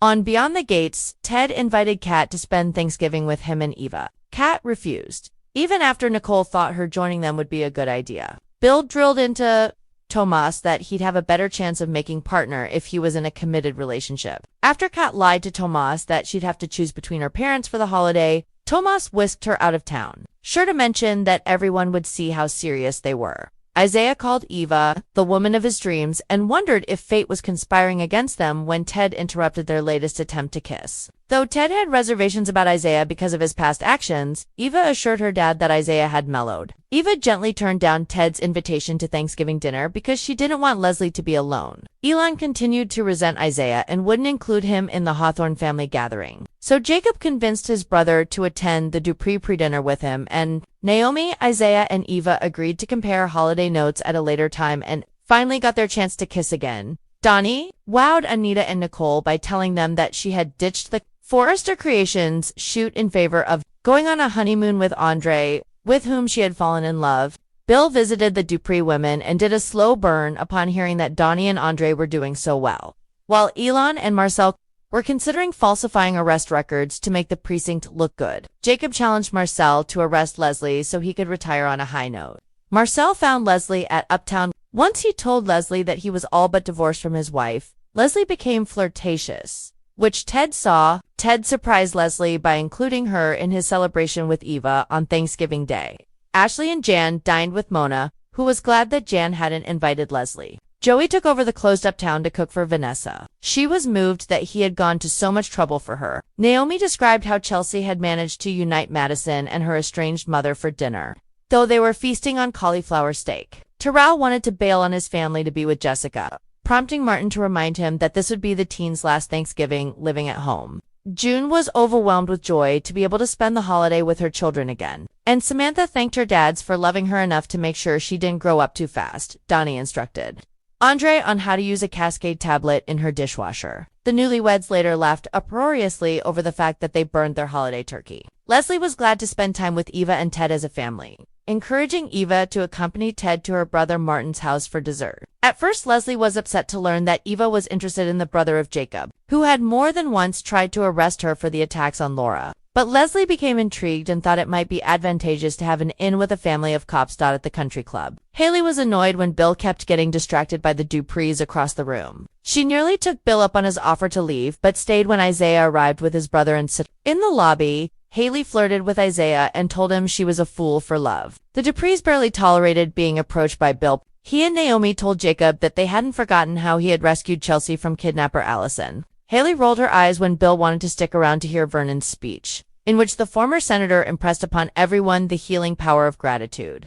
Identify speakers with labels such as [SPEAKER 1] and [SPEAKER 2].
[SPEAKER 1] On Beyond the Gates, Ted invited Kat to spend Thanksgiving with him and Eva. Kat refused, even after Nicole thought her joining them would be a good idea. Bill drilled into Tomas that he'd have a better chance of making partner if he was in a committed relationship. After Kat lied to Tomas that she'd have to choose between her parents for the holiday, Tomas whisked her out of town, sure to mention that everyone would see how serious they were. Isaiah called Eva the woman of his dreams and wondered if fate was conspiring against them when Ted interrupted their latest attempt to kiss. Though Ted had reservations about Isaiah because of his past actions, Eva assured her dad that Isaiah had mellowed. Eva gently turned down Ted's invitation to Thanksgiving dinner because she didn't want Leslie to be alone. Elon continued to resent Isaiah and wouldn't include him in the Hawthorne family gathering. So Jacob convinced his brother to attend the Dupree pre-dinner with him, and Naomi, Isaiah, and Eva agreed to compare holiday notes at a later time and finally got their chance to kiss again. Donnie wowed Anita and Nicole by telling them that she had ditched the Forrester Creations shoot in favor of going on a honeymoon with Andre, with whom she had fallen in love. Bill visited the Dupree women and did a slow burn upon hearing that Donnie and Andre were doing so well, while Elon and Marcel were considering falsifying arrest records to make the precinct look good. Jacob challenged Marcel to arrest Leslie so he could retire on a high note. Marcel found Leslie at Uptown. Once he told Leslie that he was all but divorced from his wife, Leslie became flirtatious, which Ted saw. Ted surprised Leslie by including her in his celebration with Eva on Thanksgiving Day. Ashley and Jan dined with Mona, who was glad that Jan hadn't invited Leslie. Joey took over the closed-up town to cook for Vanessa. She was moved that he had gone to so much trouble for her. Naomi described how Chelsea had managed to unite Madison and her estranged mother for dinner, though they were feasting on cauliflower steak. Terrell wanted to bail on his family to be with Jessica, prompting Martin to remind him that this would be the teens' last Thanksgiving living at home. June was overwhelmed with joy to be able to spend the holiday with her children again, and Samantha thanked her dads for loving her enough to make sure she didn't grow up too fast, Donnie instructed Andre on how to use a Cascade tablet in her dishwasher. The newlyweds later laughed uproariously over the fact that they burned their holiday turkey. Leslie was glad to spend time with Eva and Ted as a family, encouraging Eva to accompany Ted to her brother Martin's house for dessert. At first, Leslie was upset to learn that Eva was interested in the brother of Jacob, who had more than once tried to arrest her for the attacks on Laura. But Leslie became intrigued and thought it might be advantageous to have an in with a family of cops. At the country club, Haley was annoyed when Bill kept getting distracted by the Duprees across the room. She nearly took Bill up on his offer to leave, but stayed when Isaiah arrived with his brother and sister. In the lobby, Haley flirted with Isaiah and told him she was a fool for love. The Duprees barely tolerated being approached by Bill. He and Naomi told Jacob that they hadn't forgotten how he had rescued Chelsea from kidnapper Allison. Haley rolled her eyes when Bill wanted to stick around to hear Vernon's speech, in which the former senator impressed upon everyone the healing power of gratitude.